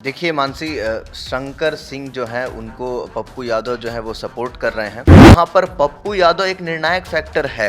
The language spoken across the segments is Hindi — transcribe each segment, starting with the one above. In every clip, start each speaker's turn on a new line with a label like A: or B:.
A: देखिए मानसी, शंकर सिंह जो हैं उनको पप्पू यादव जो है वो सपोर्ट कर रहे हैं। वहाँ पर पप्पू यादव एक निर्णायक फैक्टर है,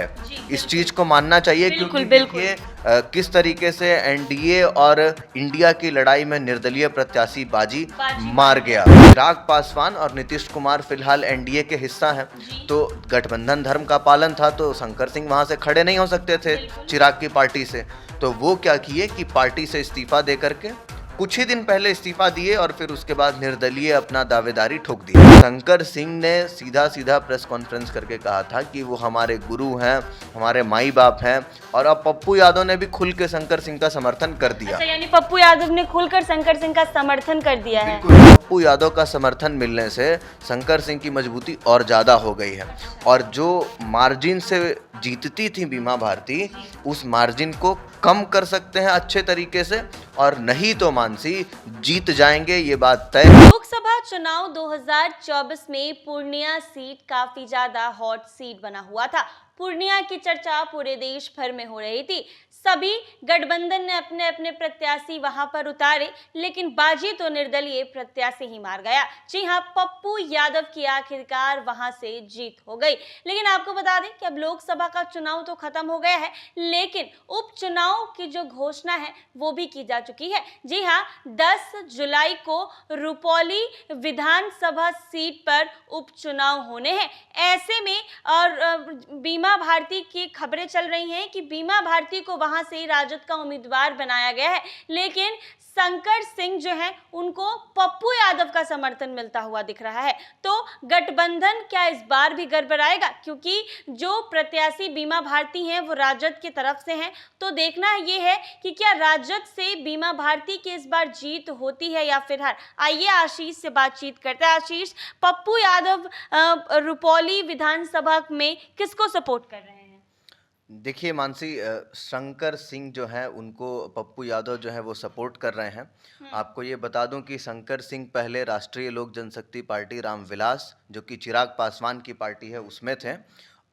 A: इस चीज़ को मानना चाहिए क्योंकि
B: बिल्कुल।
A: देखिए किस तरीके से एनडीए और इंडिया की लड़ाई में निर्दलीय प्रत्याशी बाजी मार गया। चिराग पासवान और नीतीश कुमार फिलहाल एनडीए के हिस्सा हैं, तो गठबंधन धर्म का पालन था, तो शंकर सिंह वहाँ से खड़े नहीं हो सकते थे चिराग की पार्टी से। तो वो क्या किए कि पार्टी से इस्तीफा दे करके कुछ ही दिन पहले इस्तीफा दिए और फिर उसके बाद निर्दलीय अपना दावेदारी ठोक दी। शंकर सिंह ने सीधा सीधा प्रेस कॉन्फ्रेंस करके कहा था कि वो हमारे गुरु हैं, हमारे माई बाप हैं, और अब पप्पू यादव ने भी खुल के शंकर सिंह का समर्थन कर दिया।
B: अच्छा, यानी पप्पू यादव ने खुलकर शंकर सिंह का समर्थन कर दिया है।
A: पप्पू यादव का समर्थन मिलने से शंकर सिंह की मजबूती और ज़्यादा हो गई है, और जो मार्जिन से जीतती थी बीमा भारती, उस मार्जिन को कम कर सकते हैं अच्छे तरीके से, और नहीं तो मानसी जीत जाएंगे, ये बात तय।
B: लोकसभा चुनाव 2024 में पूर्णिया सीट काफी ज्यादा हॉट सीट बना हुआ था। पूर्णिया की चर्चा पूरे देश भर में हो रही थी। सभी गठबंधन ने अपने अपने प्रत्याशी वहां पर उतारे, लेकिन बाजी तो निर्दलीय प्रत्याशी ही मार गया। जी हां, पप्पू यादव की आखिरकार वहां से जीत हो गई। लेकिन आपको बता दें कि अब लोकसभा का चुनाव तो खत्म हो गया है, लेकिन उपचुनाव की जो घोषणा है वो भी की जा चुकी है। जी हां, 10 जुलाई को रुपौली विधानसभा सीट पर उपचुनाव होने हैं। ऐसे में और बीमा भारती की खबरें चल रही हैं कि बीमा भारती को वहां से राजद का उम्मीदवार बनाया गया है, लेकिन शंकर सिंह जो हैं उनको पप्पू यादव का समर्थन मिलता हुआ दिख रहा है। तो गठबंधन क्या इस बार भी गड़बड़ाएगा? क्योंकि जो प्रत्याशी बीमा भारती हैं वो राजद की तरफ से हैं, तो देखना ये है कि क्या राजद से बीमा भारती की इस बार जीत होती है या फिर हार। आइए आशीष से बातचीत करते हैं। आशीष, पप्पू यादव रुपौली विधानसभा में किसको सपोर्ट कर रहे हैं?
A: देखिए मानसी, शंकर सिंह जो हैं उनको पप्पू यादव जो है वो सपोर्ट कर रहे हैं। आपको ये बता दूं कि शंकर सिंह पहले राष्ट्रीय लोक जनशक्ति पार्टी रामविलास, जो कि चिराग पासवान की पार्टी है, उसमें थे।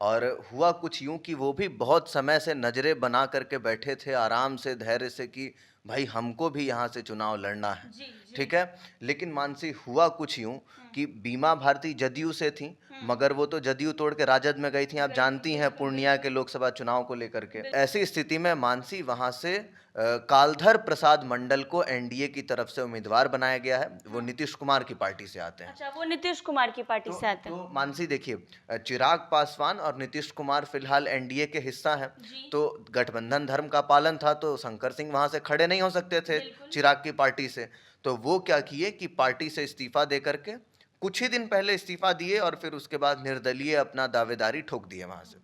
A: और हुआ कुछ यूं कि वो भी बहुत समय से नज़रें बना करके बैठे थे आराम से, धैर्य से, कि भाई हमको भी यहाँ से चुनाव लड़ना है। ठीक है, लेकिन मानसी हुआ कुछ यूं कि बीमा भारती जदयू से थी, मगर वो तो जदयू तोड़ के राजद में गई थी, आप जानती हैं, पूर्णिया के लोकसभा चुनाव को लेकर के। ऐसी स्थिति में मानसी वहां से कालधर प्रसाद मंडल को एनडीए की तरफ से उम्मीदवार बनाया गया है। वो नीतीश कुमार की पार्टी से आते हैं।
B: अच्छा, वो नीतीश कुमार की पार्टी से आते हैं।
A: तो मानसी देखिए, चिराग पासवान और नीतीश कुमार फिलहाल एनडीए के हिस्सा हैं, तो गठबंधन धर्म का पालन था, तो शंकर सिंह वहां से खड़े नहीं हो सकते थे चिराग की पार्टी से। तो वो क्या किए कि पार्टी से इस्तीफा दे करके कुछ ही दिन पहले इस्तीफा दिए और फिर उसके बाद निर्दलीय अपना दावेदारी ठोक दिए वहां से।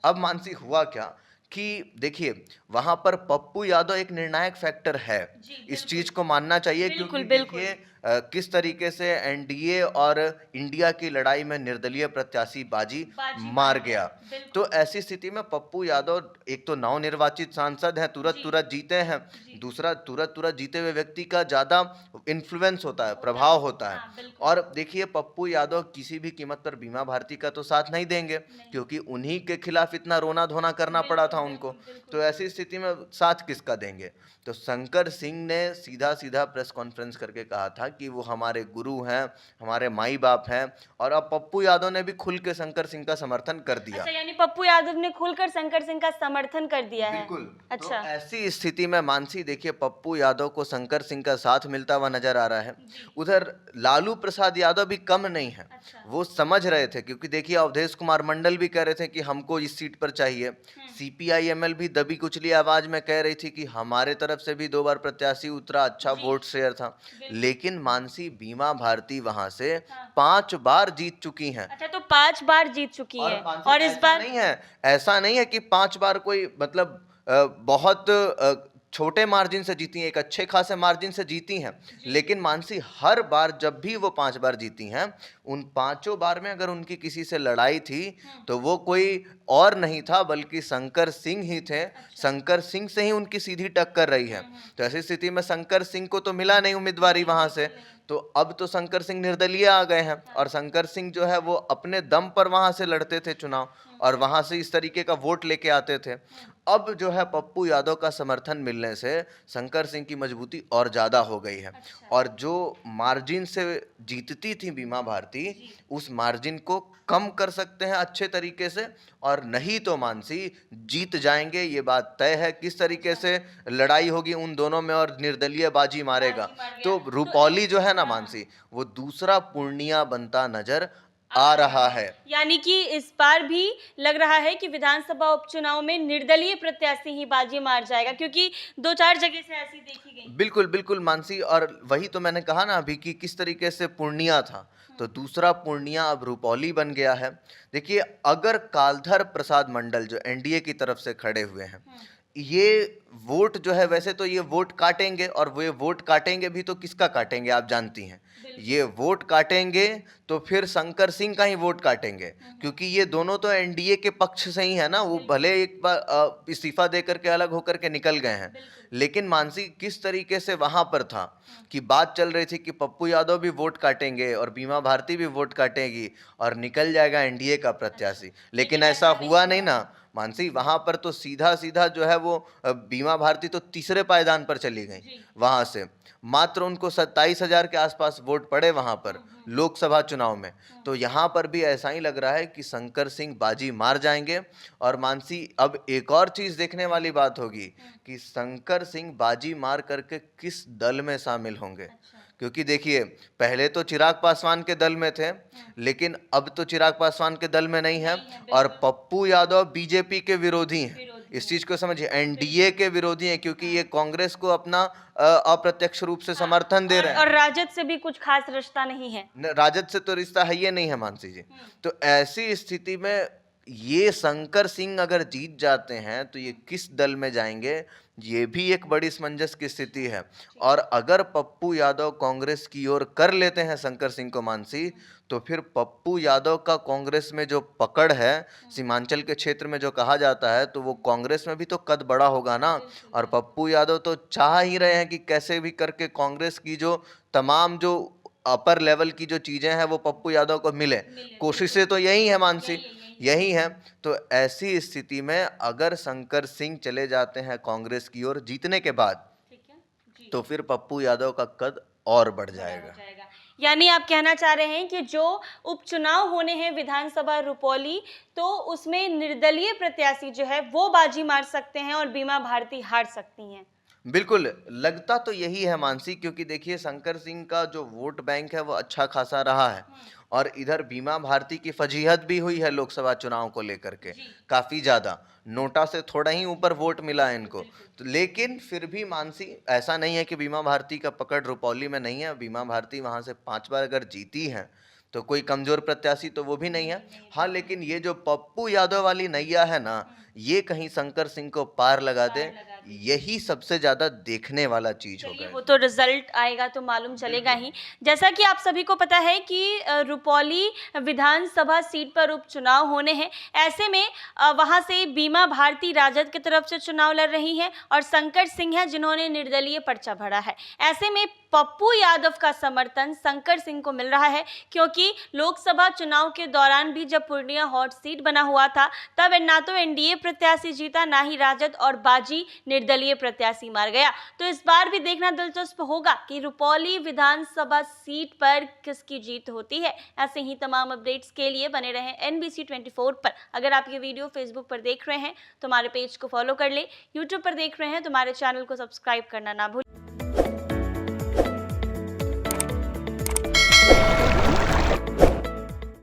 A: अब मानसी हुआ क्या कि देखिए वहां पर पप्पू यादव एक निर्णायक फैक्टर है, इस चीज को मानना चाहिए क्योंकि देखिए किस तरीके से एनडीए और इंडिया की लड़ाई में निर्दलीय प्रत्याशी बाजी मार गया। तो ऐसी स्थिति में पप्पू यादव एक तो नवनिर्वाचित सांसद हैं, तुरंत तुरंत जीते हैं, दूसरा तुरंत तुरंत जीते हुए व्यक्ति का ज्यादा इन्फ्लुएंस होता है, प्रभाव होता है। और देखिए पप्पू यादव किसी भी कीमत पर बीमा भारती का तो साथ नहीं देंगे, क्योंकि उन्हीं के खिलाफ इतना रोना धोना करना पड़ा था उनको। तो ऐसी स्थिति में साथ किसका देंगे? तो शंकर सिंह ने सीधा सीधा प्रेस कॉन्फ्रेंस करके कहा था कि वो हमारे गुरु हैं, हमारे माई बाप हैं, और अब पप्पू यादव ने भी खुल के शंकर सिंह का समर्थन कर दिया।
B: अच्छा, यानी पप्पू यादव ने खुलकर शंकर सिंह का समर्थन कर दिया है।
A: बिल्कुल।
B: अच्छा,
A: तो ऐसी स्थिति में मानसी देखिए पप्पू यादव को शंकर सिंह का साथ मिलता हुआ नजर आ रहा है। उधर लालू प्रसाद यादव भी कम नहीं है। वो समझ रहे थे, क्योंकि देखिए अवधेश कुमार मंडल भी कह रहे थे कि हमको इस सीट पर चाहिए। सीपीआईएमएल भी दबी कुचली आवाज में कह रही थी कि हमारे तरफ से भी 2 बार प्रत्याशी उतरा, अच्छा वोट शेयर था। लेकिन मानसी बीमा भारती वहां से 5 बार जीत चुकी हैं।
B: अच्छा, तो 5 बार जीत चुकी है और इस बार
A: ऐसा नहीं है कि 5 बार कोई मतलब बहुत छोटे मार्जिन से जीती हैं, एक अच्छे खासे मार्जिन से जीती हैं। लेकिन मानसी हर बार जब भी वो 5 बार जीती हैं, उन 5 बार में अगर उनकी किसी से लड़ाई थी तो वो कोई और नहीं था बल्कि शंकर सिंह ही थे। शंकर सिंह से ही उनकी सीधी टक्कर रही है। तो ऐसी स्थिति में शंकर सिंह को तो मिला नहीं उम्मीदवारी वहां से, तो अब तो शंकर सिंह निर्दलीय आ गए हैं, और शंकर सिंह जो है वो अपने दम पर वहां से लड़ते थे चुनाव, और वहां से इस तरीके का वोट लेके आते थे। अब जो है पप्पू यादव का समर्थन मिलने से शंकर सिंह की मजबूती और ज़्यादा हो गई है। और जो मार्जिन से जीतती थी बीमा भारती, उस मार्जिन को कम कर सकते हैं अच्छे तरीके से, और नहीं तो मानसी जीत जाएंगे, ये बात तय है। किस तरीके से लड़ाई होगी उन दोनों में और निर्दलीय बाजी मारेगा, तो रूपौली जो है ना मानसी, वो दूसरा पूर्णिया बनता नजर आ रहा है।
B: यानी कि इस बार भी लग रहा है कि विधानसभा उपचुनाव में निर्दलीय प्रत्याशी ही बाजी मार जाएगा, क्योंकि 2-4 जगह से ऐसी देखी गई।
A: बिल्कुल बिल्कुल मानसी, और वही तो मैंने कहा ना अभी कि किस तरीके से पूर्णिया था, तो दूसरा पूर्णिया अब रूपौली बन गया है। देखिए, अगर कालधर प्रसाद मंडल जो एनडीए की तरफ से खड़े हुए हैं, ये वोट जो है, वैसे तो ये वोट काटेंगे, और वो वोट काटेंगे भी तो किसका काटेंगे आप जानती हैं, ये वोट काटेंगे तो फिर शंकर सिंह का ही वोट काटेंगे, क्योंकि ये दोनों तो एनडीए के पक्ष से ही है ना। वो भले एक बार इस्तीफा दे करके अलग होकर के निकल गए हैं, लेकिन मानसी किस तरीके से वहां पर था कि बात चल रही थी कि पप्पू यादव भी वोट काटेंगे और बीमा भारती भी वोट काटेगी और निकल जाएगा एनडीए का प्रत्याशी, लेकिन ऐसा हुआ नहीं ना मानसी। वहां पर तो सीधा सीधा जो है वो बीमा भारती तो तीसरे पायदान पर चली गई। वहां से मात्र उनको 27,000 के आसपास वोट पड़े वहां पर लोकसभा चुनाव में। तो यहाँ पर भी ऐसा ही लग रहा है कि शंकर सिंह बाजी मार जाएंगे। और मानसी, अब एक और चीज देखने वाली बात होगी कि शंकर सिंह बाजी मार करके किस दल में शामिल होंगे, क्योंकि देखिए, पहले तो चिराग पासवान के दल में थे, लेकिन अब तो चिराग पासवान के दल में नहीं है, और पप्पू यादव बीजेपी के विरोधी हैं। इस चीज को समझिए, एनडीए के विरोधी हैं, क्योंकि ये कांग्रेस को अपना अप्रत्यक्ष रूप से समर्थन दे रहे हैं।
B: और राजद से भी कुछ खास रिश्ता नहीं है।
A: राजद से तो रिश्ता है ये नहीं है मानसी जी। तो ऐसी स्थिति में ये शंकर सिंह अगर जीत जाते हैं तो ये किस दल में जाएंगे, ये भी एक बड़ी असमंजस की स्थिति है। और अगर पप्पू यादव कांग्रेस की ओर कर लेते हैं शंकर सिंह को मानसी, तो फिर पप्पू यादव का कांग्रेस में जो पकड़ है, सीमांचल के क्षेत्र में जो कहा जाता है, तो वो कांग्रेस में भी तो कद बड़ा होगा ना। और पप्पू यादव तो चाह ही रहे हैं कि कैसे भी करके कांग्रेस की जो तमाम जो अपर लेवल की जो चीजें हैं वो पप्पू यादव को मिले। कोशिशें तो यही है मानसी, यही है। तो ऐसी स्थिति में अगर शंकर सिंह चले जाते हैं कांग्रेस की ओर जीतने के बाद, तो फिर पप्पू यादव का कद और बढ़ जाएगा।
B: यानी आप कहना चाह रहे हैं कि जो उपचुनाव होने हैं विधानसभा रुपौली, तो उसमें निर्दलीय प्रत्याशी जो है वो बाजी मार सकते हैं और बीमा भारती हार सकती हैं।
A: बिल्कुल, लगता तो यही है मानसी, क्योंकि देखिए शंकर सिंह का जो वोट बैंक है वो अच्छा खासा रहा है, और इधर बीमा भारती की फजीहत भी हुई है लोकसभा चुनाव को लेकर के काफी ज्यादा। नोटा से थोड़ा ही ऊपर वोट मिला है इनको, तो लेकिन फिर भी मानसी, ऐसा नहीं है कि बीमा भारती का पकड़ रुपौली में नहीं है। बीमा भारती वहां से 5 बार अगर जीती है तो कोई कमजोर प्रत्याशी तो वो भी नहीं है। हाँ, लेकिन ये जो पप्पू यादव वाली नैया है ना, ये कहीं शंकर सिंह को पार लगा दे, यही सबसे ज्यादा देखने वाला चीज होगा।
B: वो तो रिजल्ट आएगा तो मालूम चलेगा ही। जैसा कि आप सभी को पता है कि रुपौली विधानसभा सीट पर उपचुनाव होने हैं, ऐसे में वहां से बीमा भारती राजद की तरफ से चुनाव लड़ रही है और शंकर सिंह है जिन्होंने निर्दलीय पर्चा भरा है। ऐसे में पप्पू यादव का समर्थन शंकर सिंह को मिल रहा है, क्योंकि लोकसभा चुनाव के दौरान भी जब पूर्णिया हॉट सीट बना हुआ था, तब ना तो एनडीए प्रत्याशी जीता, ना ही राजद, और बाजी निर्दलीय प्रत्याशी मार गया। तो इस बार भी देखना दिलचस्प होगा कि रुपौली विधानसभा सीट पर किसकी जीत होती है। ऐसे ही तमाम अपडेट्स के लिए बने रहें NBC 24 पर। अगर आप ये वीडियो फेसबुक पर देख रहे हैं तो हमारे पेज को फॉलो कर ले, यूट्यूब पर देख रहे हैं तो हमारे चैनल को सब्सक्राइब करना ना भूलें।